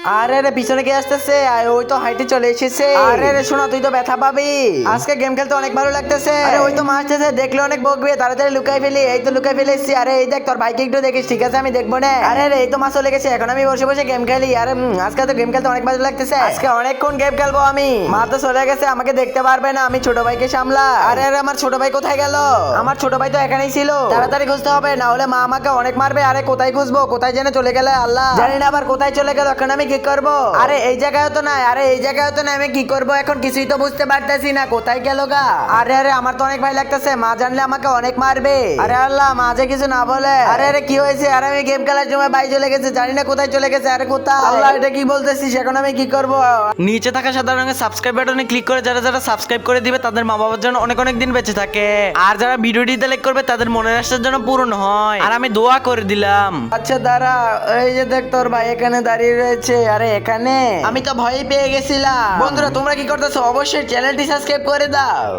আরে রে পিছনে কে আসতেছে? ওই তো হাইটে চলে এসেছে। আরে রে শোনা, তুই তো ব্যথা পাবি। আজকে গেম খেলতে অনেক ভালো লাগতেছে। আরে ওই তো মারতেছে, দেখলে অনেক বকবে, তাড়াতাড়ি লুকাই ফেলি। এই তো লুকাই ফেলেছি। আরে এই দেখ, তোর ভাইকে একটু দেখিস, ঠিক আছে? আমি দেখবো না। আরে রে এই তো মাছ চলে গেছে, এখন আমি বসে বসে গেম খেলি। আরে আজকে তো গেম খেলতে অনেক ভালো লাগতেছে। আজকে অনেকক্ষণ গেম খেলবো আমি। মা তো চলে গেছে, আমাকে দেখতে পারবে না, আমি ছোট ভাইকে সামলা। আরে আরে আমার ছোট ভাই কোথায় গেল? আমার ছোট ভাই তো এখানেই ছিল, তাড়াতাড়ি খুঁজতে হবে, না হলে মা আমাকে অনেক মারবে। আরে কোথায় খুঁজবো, কোথায় জেনে চলে গেলে আল্লাহ জানি না, আবার কোথায় চলে গেল, এখন আমি কি করবো? আরে এই জায়গায় তো নাই, আরে এই জায়গায় তো নাই, আমি কি করবো এখন? কিছুই তো বুঝতে পারতেছি না, কোথায় গেল গা? আরে আরে আমার তো অনেক ভয় লাগতেছে, মা জানলে আমাকে অনেক মারবে। আরে আল্লাহ, মা যে কিছু না বলে। আরে আরে কি হয়েছে? আরে আমি গেম খেলার সময় ভাই চলে গেছে, জানি না কোথায় চলে গেছে। আরে কোথায়? আল্লাহ, এটা কি বলতেছিস? এখন আমি কি করবো? নিচে থাকা সাদা রঙের সাবস্ক্রাইব বাটনে ক্লিক করে যারা যারা সাবস্ক্রাইব করে দিবে তাদের মা বাবার জন্য অনেক অনেক দিন বেঁচে থাকে, আর যারা ভিডিওটিতে লাইক করবে তাদের মনের আশার জন্য পূরণ হয়। আর আমি দোয়া করে দিলাম। আচ্ছা দাঁড়া, এই যে দেখ তোর ভাই এখানে দাঁড়িয়ে রয়েছে। আরে এখানে আমি তো ভয়ই পেয়ে গেছিলাম। বন্ধুরা তোমরা কি করতেছো? অবশ্যই চ্যানেলটি সাবস্ক্রাইব করে দাও।